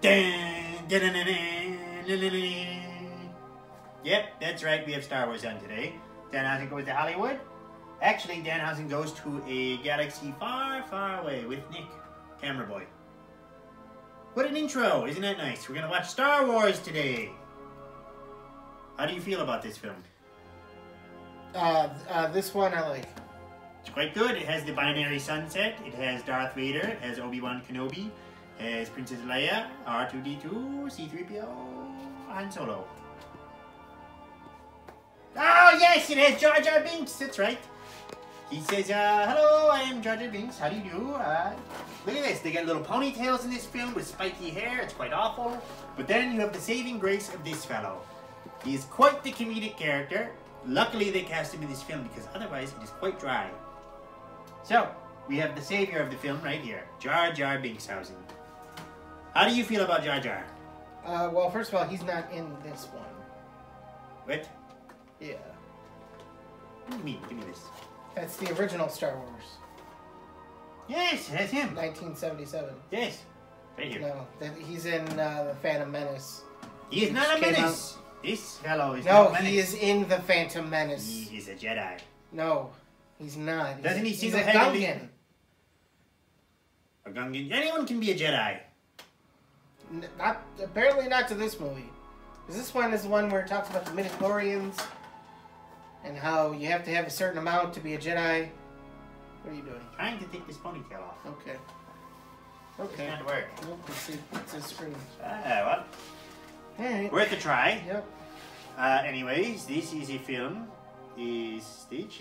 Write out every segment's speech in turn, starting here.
Yep, that's right. We have Star Wars on today. Danhausen goes to Hollywood. Actually, Danhausen goes to a galaxy far, far away with Nick, camera boy. What an intro! Isn't that nice? We're gonna watch Star Wars today. How do you feel about this film? This one I like. It's quite good. It has the binary sunset. It has Darth Vader. It has Obi-Wan Kenobi. It has Princess Leia, R2-D2, C-3PO, Han Solo. Oh yes, it has Jar Jar Binks. That's right. He says, hello, I am Jar Jar Binks. How do you do? Look at this. They got little ponytails in this film with spiky hair. It's quite awful. But then you have the saving grace of this fellow. He is quite the comedic character. Luckily, they cast him in this film because otherwise it is quite dry. So, we have the savior of the film right here, Jar Jar Binkshausen. How do you feel about Jar Jar? Well, first of all, he's not in this one. What? Yeah. What do you mean? Give me this. That's the original Star Wars. Yes, that's him. 1977. Yes. Right here. No, he's in The Phantom Menace. He is not a menace. This fellow is not a menace. No, he is in The Phantom Menace. He is a Jedi. No, he's not. Doesn't he He's a single-handedly... Gungan. A Gungan? Anyone can be a Jedi. Apparently not to this movie. Because this one is the one where it talks about the midichlorians and how you have to have a certain amount to be a Jedi. What are you doing? Trying to take this ponytail off. Okay. Okay. It's not work. Nope, it's a screen. Well. Alright. Worth a try. Yep. Anyways, this is a film. She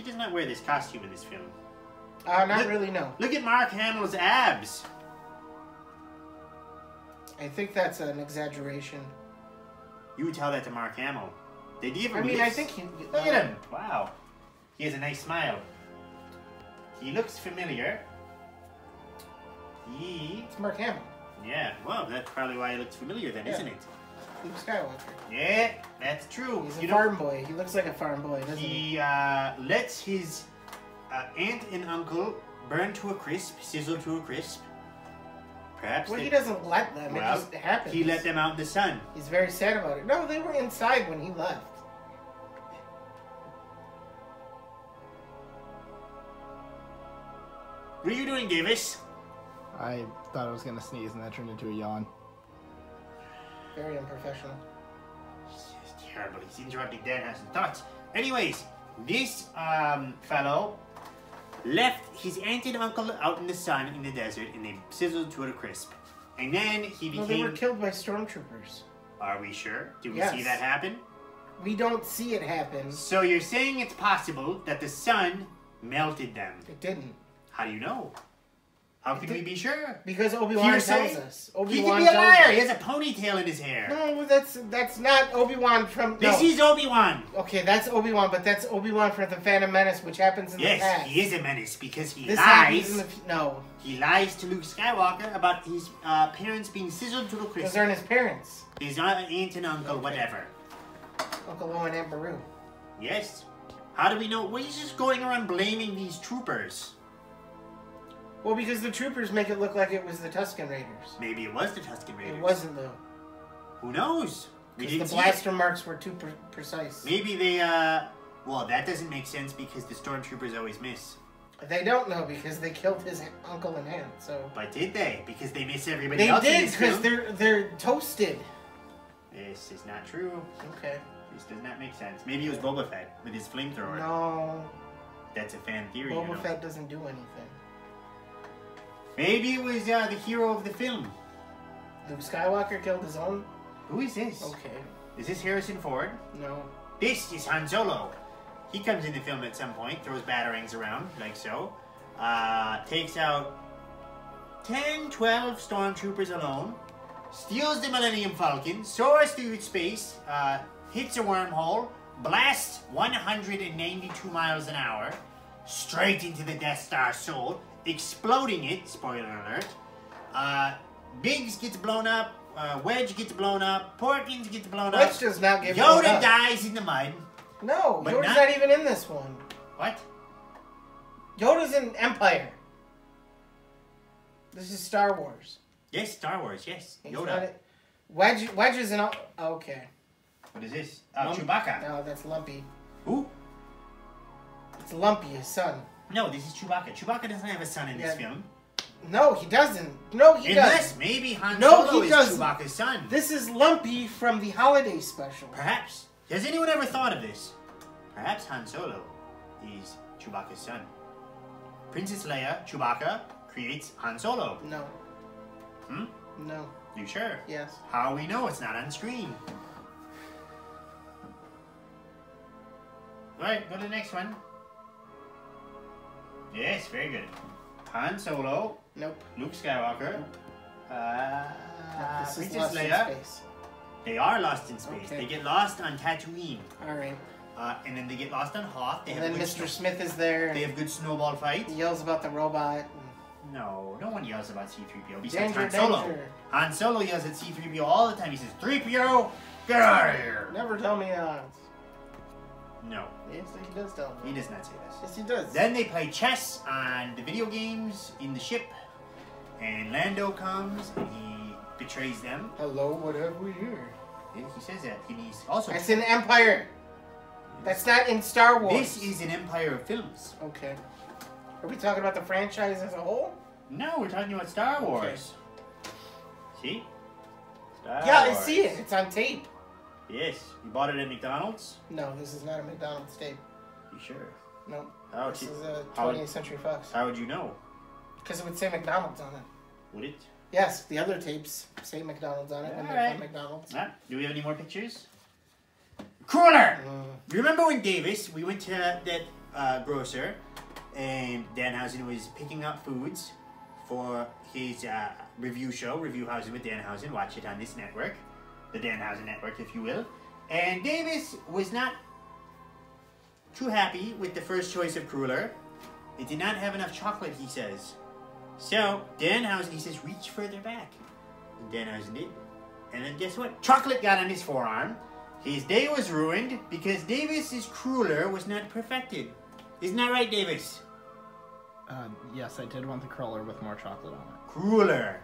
does not wear this costume in this film. Not really, no. Look at Mark Hamill's abs. I think that's an exaggeration. You would tell that to Mark Hamill. They give him I mean, this. I think he... Look at him. Wow. He has a nice smile. He looks familiar. It's Mark Hamill. Yeah, well, that's probably why he looks familiar then, isn't it? Luke Skywalker. Yeah, that's true. He's a farm boy. He looks like a farm boy, doesn't he? He lets his aunt and uncle burn to a crisp, sizzle to a crisp. Perhaps he doesn't let them. Well, it just happens. He let them out in the sun. He's very sad about it. No, they were inside when he left. What are you doing, Davis? I thought I was going to sneeze and that turned into a yawn. Very unprofessional. It's terrible. He's interrupting Danhausen's thoughts. Anyways, this fellow left his aunt and uncle out in the sun in the desert and they sizzled to it a crisp. And then he became... No, they were killed by stormtroopers. Are we sure? Did we Yes. see that happen? We don't see it happen. So you're saying it's possible that the sun melted them? It didn't. How do you know? How can we be sure? Because Obi-Wan tells us. He can be a liar. He has a ponytail in his hair. No, that's not Obi-Wan from... This is Obi-Wan. Okay, that's Obi-Wan, but that's Obi-Wan from The Phantom Menace, which happens in the past. Yes, he is a menace because he this lies. No. He lies to Luke Skywalker about his parents being sizzled to the crisp. Because they're his parents. His aunt and uncle, whatever. Uncle Owen and Beru. Yes. How do we know? Well, he's just going around blaming these troopers. Well, because the troopers make it look like it was the Tusken Raiders. Maybe it was the Tusken Raiders. It wasn't, though. Who knows? Because the blaster marks were too precise. Maybe they, well, that doesn't make sense because the stormtroopers always miss. They don't know because they killed his uncle and aunt, so... But did they? Because they miss everybody else in in this film? They did, because they're toasted. This is not true. Okay. This does not make sense. Maybe it was Boba Fett with his flamethrower. No. That's a fan theory, Boba Fett doesn't do anything. Maybe it was the hero of the film. Luke Skywalker killed his own? Who is this? Okay. Is this Harrison Ford? No. This is Han Solo. He comes in the film at some point, throws batarangs around, like so. Takes out 10, 12 stormtroopers alone. Steals the Millennium Falcon, soars through space, hits a wormhole, blasts 192 miles an hour, straight into the Death Star soul, exploding it, spoiler alert. Biggs gets blown up, Wedge gets blown up, Porkins gets blown up. Wedge does not get blown up. Yoda dies in the mud. No, Yoda's not even in this one. What? Yoda's in Empire. This is Star Wars. Yes, Star Wars, yes. Yoda. Wedge is an... Okay. What is this? Oh, Chewbacca. No, that's Lumpy. Who? It's Lumpy, his son. No, this is Chewbacca. Chewbacca doesn't have a son in this film. No, he doesn't. No, he Unless doesn't. maybe Han No, Solo he is doesn't. Chewbacca's son. This is Lumpy from the holiday special. Perhaps. Has anyone ever thought of this? Perhaps Han Solo is Chewbacca's son. Princess Leia, Chewbacca, creates Han Solo. No. Hmm? No. You sure? Yes. How we know it's not on screen? Alright, go to the next one. Yes, very good. Han Solo. Nope. Luke Skywalker. This is Princess Lost in Leia. Space. They are lost in space. Okay. They get lost on Tatooine. Alright. And then they get lost on Hoth. They And have then good Mr. Smith is there. They have good snowball fights. He yells about the robot. No, no one yells about C-3PO besides Danger, Han Solo. danger. Han Solo yells at C-3PO all the time. He says, 3PO, get out of here. Never tell me that. No, Yes, he does tell me. he does not say this. Yes, he does. Then they play chess on the video games in the ship. And Lando comes and he betrays them. Hello, what have we here? And he says that. And he's also... That's in Empire. That's not in Star Wars. This is an Empire of films. Okay. Are we talking about the franchise as a whole? No, we're talking about Star Wars. See? Star Yeah, Wars. I see it. It's on tape. Yes. You bought it at McDonald's? No, this is not a McDonald's tape. You sure? No. How This would is you, a how 20th Century Fox. how would you know? Because it would say McDonald's on it. Would it? Yes, the other tapes say McDonald's on it when they're Alright. from McDonald's. Ah, do we have any more pictures? Cruller! Mm. Remember when Davis, we went to that grocer and Danhausen was picking up foods for his review show, Review Housing with Danhausen. Watch it on this network, the Danhausen network, if you will. And Davis was not too happy with the first choice of Cruller. It did not have enough chocolate, he says. So, Danhausen, he says, reach further back. And Danhausen did. And then guess what? Chocolate got on his forearm. His day was ruined because Davis's Cruller was not perfected. Isn't that right, Davis? Yes, I did want the cruller with more chocolate on it. Cruller.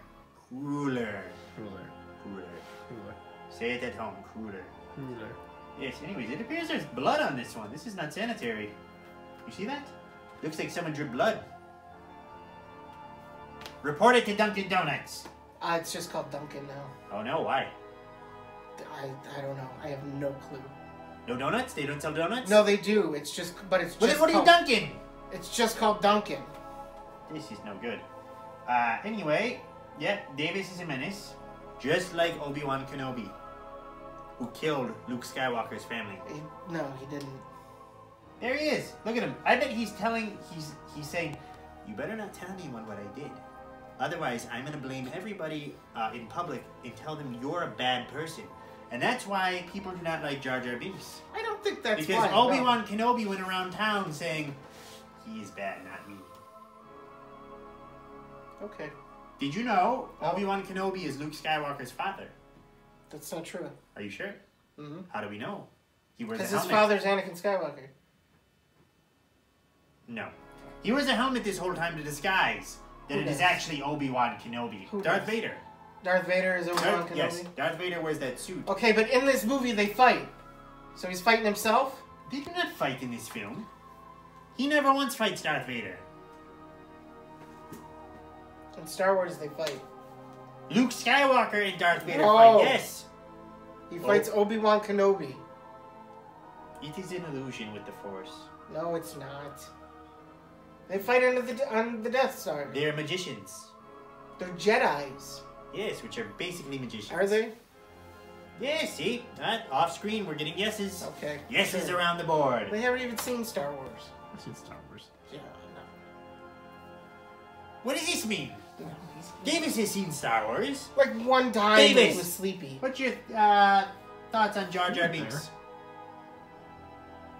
Cruller. Cruller. Cruller. Cruller. Say it at home. Cruller. Cruller. Yes, anyways, it appears there's blood on this one. This is not sanitary. You see that? Looks like someone drew blood. Report it to Dunkin' Donuts. It's just called Dunkin' now. Oh no, why? I don't know. I have no clue. No donuts? They don't sell donuts? No, they do. It's just, but it's Well, just then what are you called, dunking? It's just called Dunkin'. This is no good. Anyway, yeah, Davis is a menace. Just like Obi-Wan Kenobi, who killed Luke Skywalker's family. No, he didn't. There he is. Look at him. I bet he's saying, you better not tell anyone what I did. Otherwise, I'm going to blame everybody in public and tell them you're a bad person. And that's why people do not like Jar Jar Binks. I don't think that's Because why. Obi-Wan Kenobi went around town saying, he is bad, not me. No. Okay. Did you know Obi-Wan Kenobi is Luke Skywalker's father? That's not true. Are you sure? Mm-hmm. How do we know? He wears a Because his helmet. father's Anakin Skywalker. No. He wears a helmet this whole time to disguise that Who it is does? actually Obi-Wan Kenobi. Who Darth does? Vader. Darth Vader is Obi-Wan Kenobi? Yes, Darth Vader wears that suit. Okay, but in this movie they fight. So he's fighting himself? They do not fight in this film. He never once fights Darth Vader. In Star Wars they fight. Luke Skywalker and Darth Vader No. fight, yes. He fights Obi-Wan Kenobi. It is an illusion with the Force. No, it's not. They fight on the Death Star. They are magicians. They're Jedis. Yes, which are basically magicians. Are they? Yes, see? Off screen, we're getting yeses. Okay. Yeses Sure. around the board. They haven't even seen Star Wars. I've seen Star Wars. Yeah, What does this mean? no. Davis has seen Star Wars. Like one time when Davis. he was sleepy. What's your thoughts on Jar Jar Binks?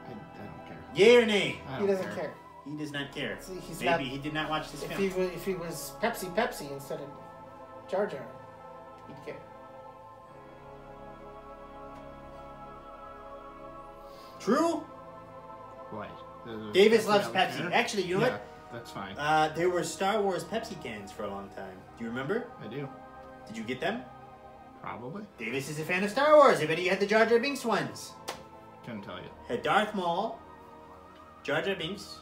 I don't care. Yay or nay? I He don't doesn't care. He does not care. See, he's Maybe not- he did not watch this If film. he was Pepsi instead of Jar Jar, he'd care. True? What? Davis loves Yeah, Pepsi. okay. Actually, you know Yeah, that's fine. what? There were Star Wars Pepsi cans for a long time. Do you remember? I do. Did you get them? Probably. Davis is a fan of Star Wars. I bet he had the Jar Jar Binks ones. Couldn't tell you. Had Darth Maul, Jar Jar Binks,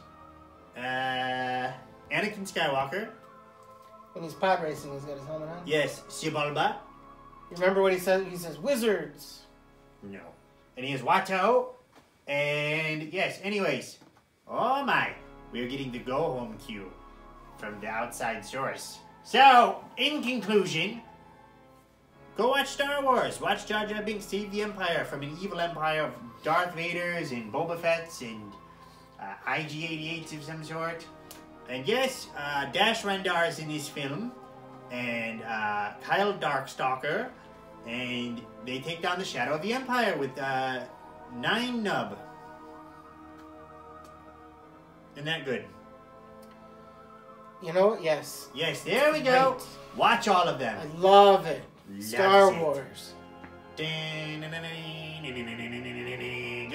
Anakin Skywalker. When he's pod racing, he's got his helmet on. Yes, Xibalba. You remember what he says? He says, "Wizards." No. And he has Watto. And yes, anyways. Oh my. We're getting the go home cue from the outside source. So, in conclusion, go watch Star Wars. Watch Jar Jar Binks save the Empire from an evil empire of Darth Vaders and Boba Fett's and IG-88s of some sort. And yes, Dash Rendar is in this film. And Kyle Darkstalker. And they take down the Shadow of the Empire with 9 Nub. Isn't that good? You know what? Yes. Yes, there we go. Great. Watch all of them. I love it. Loves Star it. Wars. Good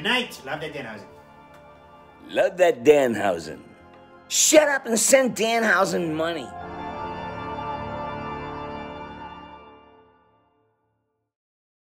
night. Love that Danhausen. Love that Danhausen. Shut up and send Danhausen money.